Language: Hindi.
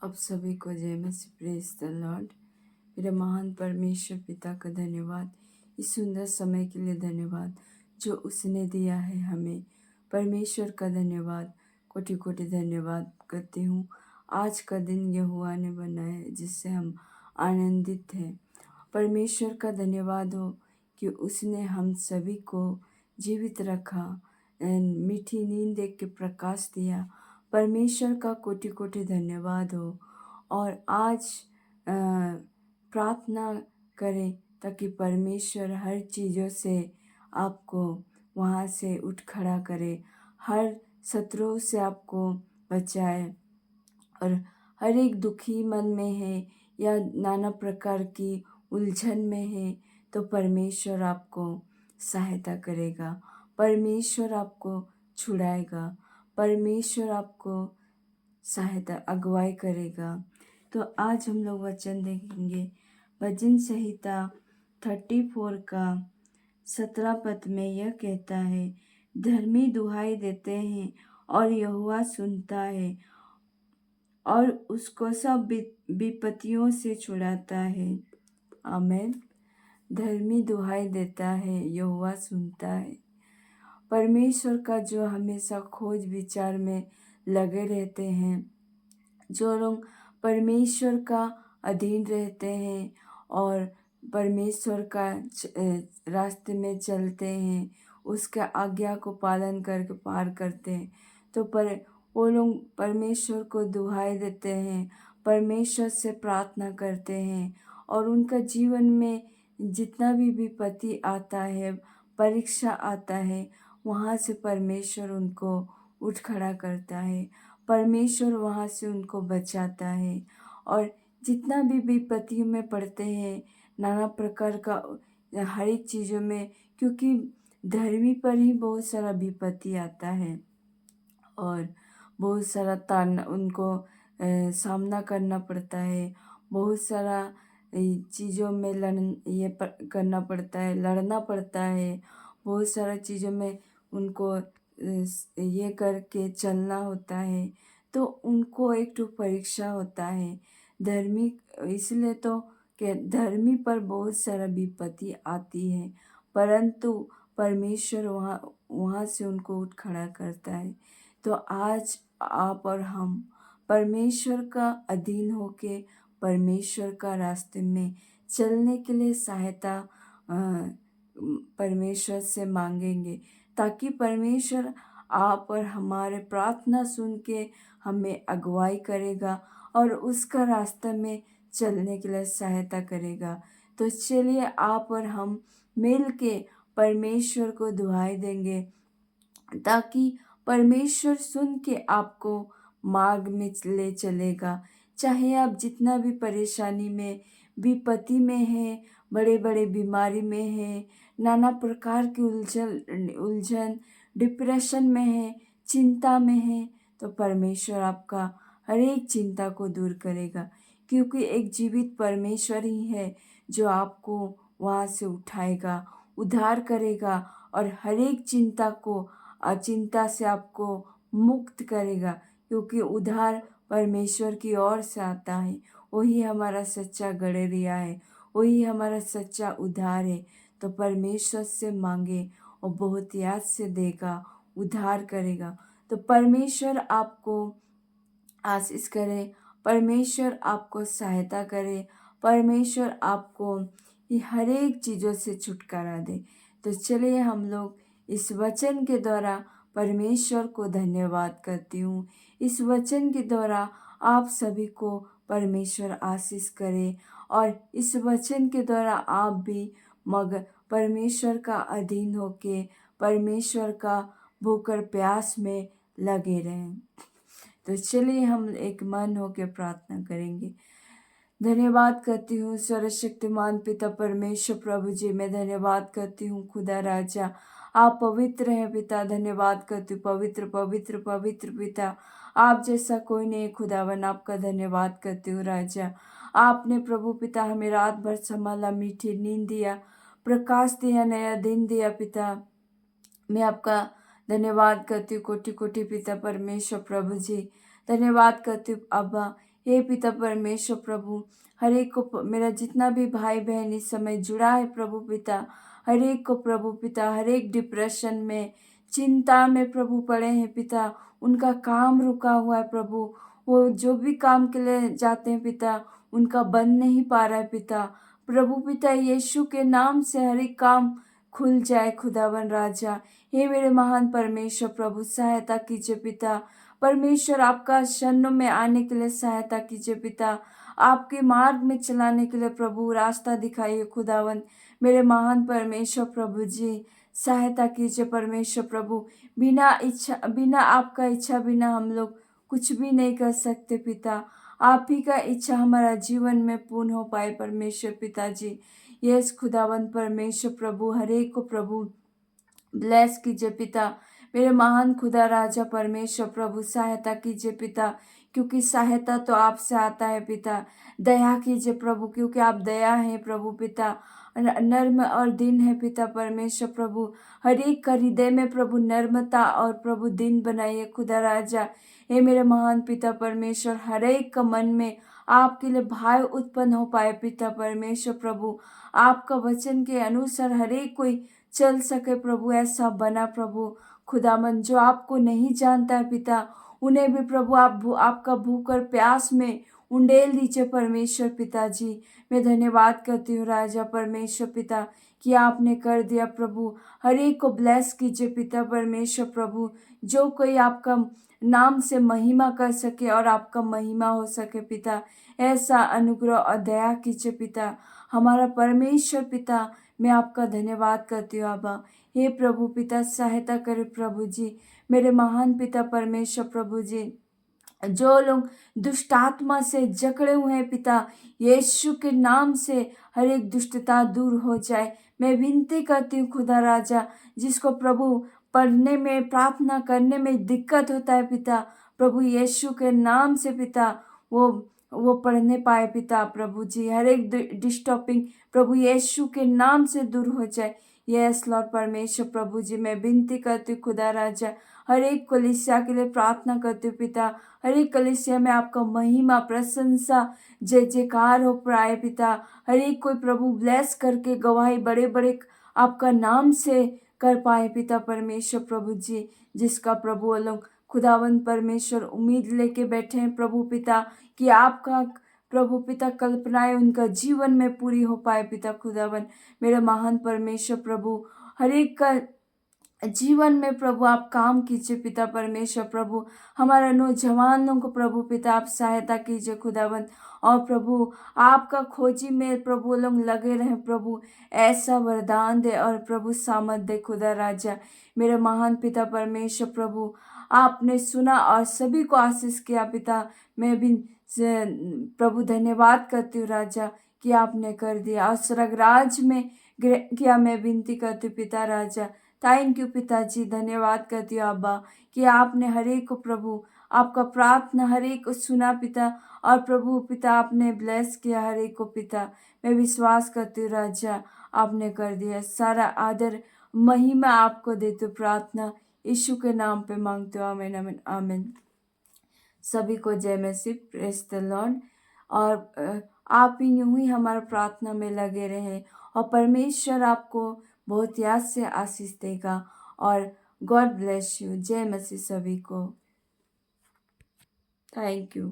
आप सभी को जय मसीह, प्रेज द लॉर्ड। मेरे महान परमेश्वर पिता का धन्यवाद, इस सुंदर समय के लिए धन्यवाद जो उसने दिया है हमें। परमेश्वर का धन्यवाद, कोटि कोटि धन्यवाद करती हूँ। आज का दिन यहोवा ने बनाया है जिससे हम आनंदित हैं। परमेश्वर का धन्यवाद हो कि उसने हम सभी को जीवित रखा, मीठी नींद दे के प्रकाश दिया। परमेश्वर का कोटि कोटि धन्यवाद हो। और आज प्रार्थना करें ताकि परमेश्वर हर चीज़ों से आपको वहाँ से उठ खड़ा करे, हर शत्रुओं से आपको बचाए। और हर एक दुखी मन में है या नाना प्रकार की उलझन में है तो परमेश्वर आपको सहायता करेगा, परमेश्वर आपको छुड़ाएगा, परमेश्वर आपको सहायता अगुवाई करेगा। तो आज हम लोग वचन देखेंगे भजन संहिता 34 का 17 पद में। यह कहता है, धर्मी दुहाई देते हैं और यहोवा सुनता है और उसको सब विपत्तियों से छुड़ाता है। आमीन। धर्मी दुहाई देता है, यहोवा सुनता है। परमेश्वर का जो हमेशा खोज विचार में लगे रहते हैं, जो लोग परमेश्वर का अधीन रहते हैं और परमेश्वर का रास्ते में चलते हैं, उसका आज्ञा को पालन करके पार करते हैं, तो वो लोग परमेश्वर को दुहाई देते हैं, परमेश्वर से प्रार्थना करते हैं और उनका जीवन में जितना भी विपत्ति आता है, परीक्षा आता है, वहाँ से परमेश्वर उनको उठ खड़ा करता है, परमेश्वर वहाँ से उनको बचाता है। और जितना भी विपत्तियों में पड़ते हैं, नाना प्रकार का हर एक चीज़ों में, क्योंकि धर्मी पर ही बहुत सारा विपत्ति आता है और बहुत सारा ताना उनको सामना करना पड़ता है, बहुत सारा चीज़ों में करना पड़ता है, लड़ना पड़ता है, बहुत सारा चीज़ों में उनको ये करके चलना होता है। तो उनको एक तो परीक्षा होता है धर्मी, इसलिए तो कि धर्मी पर बहुत सारा विपत्ति आती है, परंतु परमेश्वर वहाँ से उनको उठ खड़ा करता है। तो आज आप और हम परमेश्वर का अधीन होके परमेश्वर का रास्ते में चलने के लिए सहायता परमेश्वर से मांगेंगे, ताकि परमेश्वर आप और हमारे प्रार्थना सुन के हमें अगुवाई करेगा और उसका रास्ता में चलने के लिए सहायता करेगा। तो चलिए आप और हम मिल के परमेश्वर को दुहाई देंगे, ताकि परमेश्वर सुन के आपको मार्ग में ले चलेगा। चाहे आप जितना भी परेशानी में, विपत्ति में हैं, बड़े बड़े बीमारी में हैं, नाना प्रकार की उलझन डिप्रेशन में है, चिंता में है, तो परमेश्वर आपका हर एक चिंता को दूर करेगा, क्योंकि एक जीवित परमेश्वर ही है जो आपको वहाँ से उठाएगा, उद्धार करेगा और हर एक चिंता से आपको मुक्त करेगा, क्योंकि उद्धार परमेश्वर की ओर से आता है। वही हमारा सच्चा गड़ेरिया है, वही हमारा सच्चा उद्धार है। तो परमेश्वर से मांगे और बहुत याद से देगा, उद्धार करेगा। तो परमेश्वर आपको आशीष करे, परमेश्वर आपको सहायता करे, परमेश्वर आपको ये हर एक चीज़ों से छुटकारा दे। तो चलिए हम लोग इस वचन के द्वारा परमेश्वर को धन्यवाद करती हूँ। इस वचन के द्वारा आप सभी को परमेश्वर आशीष करे और इस वचन के द्वारा आप भी मगर परमेश्वर का अधीन होके परमेश्वर का भूख और प्यास में लगे रहें। तो चलिए हम एक मन होके प्रार्थना करेंगे। धन्यवाद करती हूँ सर्वशक्तिमान पिता परमेश्वर प्रभु जी, मैं धन्यवाद करती हूँ खुदा राजा, आप पवित्र हैं पिता। धन्यवाद करती हूँ पवित्र पवित्र पवित्र पिता, आप जैसा कोई नहीं खुदावन, आपका धन्यवाद करती हूँ राजा। आपने प्रभु पिता हमें रात भर संभाला, मीठी नींद दिया, प्रकाश दिया, नया दिन दिया पिता। मैं आपका धन्यवाद करती हूँ कोटि कोटि पिता परमेश्वर प्रभु जी। धन्यवाद करती हूँ अब्बा हे पिता परमेश्वर प्रभु, हर एक को मेरा जितना भी भाई बहन इस समय जुड़ा है प्रभु पिता, हर एक को प्रभु पिता, हर एक डिप्रेशन में, चिंता में प्रभु पड़े हैं पिता, उनका काम रुका हुआ है प्रभु, वो जो भी काम के लिए जाते हैं पिता, उनका बन नहीं पा रहा है पिता। प्रभु पिता यीशु के नाम से हर एक काम खुल जाए खुदावन राजा। हे मेरे महान परमेश्वर प्रभु, सहायता कीजिए पिता। परमेश्वर आपका शरणों में आने के लिए सहायता कीजिए पिता। आपके मार्ग में चलाने के लिए प्रभु रास्ता दिखाइए खुदावन। मेरे महान परमेश्वर प्रभु जी, सहायता कीजिए परमेश्वर प्रभु। बिना आपका इच्छा बिना हम लोग कुछ भी नहीं कर सकते पिता। आप ही का इच्छा हमारा जीवन में पूर्ण हो पाए परमेश्वर पिताजी। यस खुदावन परमेश्वर प्रभु, हर एक को प्रभु ब्लेस कीजिए पिता। मेरे महान खुदा राजा परमेश्वर प्रभु, सहायता कीजिए पिता, क्योंकि सहायता तो आपसे आता है पिता। दया कीजिए प्रभु, क्योंकि आप दया हैं प्रभु पिता, नर्म और दीन है पिता परमेश्वर प्रभु। हर एक का हृदय में प्रभु नर्मता और प्रभु दीन बनाइए खुदा राजा। हे मेरे महान पिता परमेश्वर, हर एक का मन में आपके लिए भाव उत्पन्न हो पाए पिता परमेश्वर प्रभु। आपका वचन के अनुसार हर एक कोई चल सके प्रभु, ऐसा बना प्रभु खुदावन। जो आपको नहीं जानता है पिता, उन्हें भी प्रभु आपका भूख और प्यास में उंडेल दीजिए परमेश्वर पिताजी। मैं धन्यवाद करती हूँ राजा परमेश्वर पिता कि आपने कर दिया प्रभु। हर एक को ब्लेस कीजिए पिता परमेश्वर प्रभु, जो कोई आपका नाम से महिमा कर सके और आपका महिमा हो सके पिता। ऐसा अनुग्रह और दया कीजिए पिता हमारा परमेश्वर पिता। मैं आपका धन्यवाद करती हूँ आबा। हे प्रभु पिता, सहायता करे प्रभु जी। मेरे महान पिता परमेश्वर प्रभु जी, जो लोग दुष्ट आत्मा से जकड़े हुए हैं पिता, यीशु के नाम से हर एक दुष्टता दूर हो जाए। मैं विनती करती हूँ खुदा राजा, जिसको प्रभु पढ़ने में प्रार्थना करने में दिक्कत होता है पिता, प्रभु यीशु के नाम से पिता वो पढ़ने पाए पिता प्रभु जी। हर एक डिस्टर्बिंग प्रभु यीशु के नाम से दूर हो जाए। यस लॉर्ड परमेश्वर प्रभु जी, मैं विनती करती हूँ खुदा राजा, हर एक कलीसिया के लिए प्रार्थना करती हूँ पिता। हर एक कलीसिया में आपका महिमा प्रशंसा जय जयकार हो पाए पिता। हर एक कोई प्रभु ब्लेस करके गवाही बड़े बड़े आपका नाम से कर पाए पिता परमेश्वर प्रभु जी। जिसका प्रभु वो लोग खुदावन परमेश्वर उम्मीद लेके बैठे हैं प्रभु पिता, कि आपका प्रभु पिता कल्पनाएं उनका जीवन में पूरी हो पाए पिता खुदावन। मेरे महान परमेश्वर प्रभु, हर एक का जीवन में प्रभु आप काम कीजिए पिता परमेश्वर प्रभु। हमारा नौजवानों को प्रभु पिता आप सहायता कीजिए खुदावन। और प्रभु आपका खोजी में प्रभु लोग लगे रहे प्रभु, ऐसा वरदान दे और प्रभु सामर्थ दे खुदा राजा। मेरे महान पिता परमेश्वर प्रभु, आपने सुना और सभी को आशीष किया पिता। मैं भी प्रभु धन्यवाद करती हूँ राजा कि आपने कर दिया और स्वर्गराज में किया। मैं विनती करती हूँ पिता राजा। थैंक यू पिताजी, धन्यवाद करती हूँ अब्बा कि आपने हर एक को प्रभु आपका प्रार्थना हर एक को सुना पिता। और प्रभु पिता आपने ब्लेस किया हर एक को पिता। मैं विश्वास करती हूँ राजा, आपने कर दिया। सारा आदर महिमा आपको देती हूँ। प्रार्थना यीशु के नाम पे मांगते हो, आमीन आमीन आमीन। सभी को जय मसीह, प्रेज द लॉर्ड। और आप ही यूं ही हमारा प्रार्थना में लगे रहें और परमेश्वर आपको बहुत याद से आशीष देगा। और गॉड ब्लेस यू। जय मसीह सभी को। Thank you.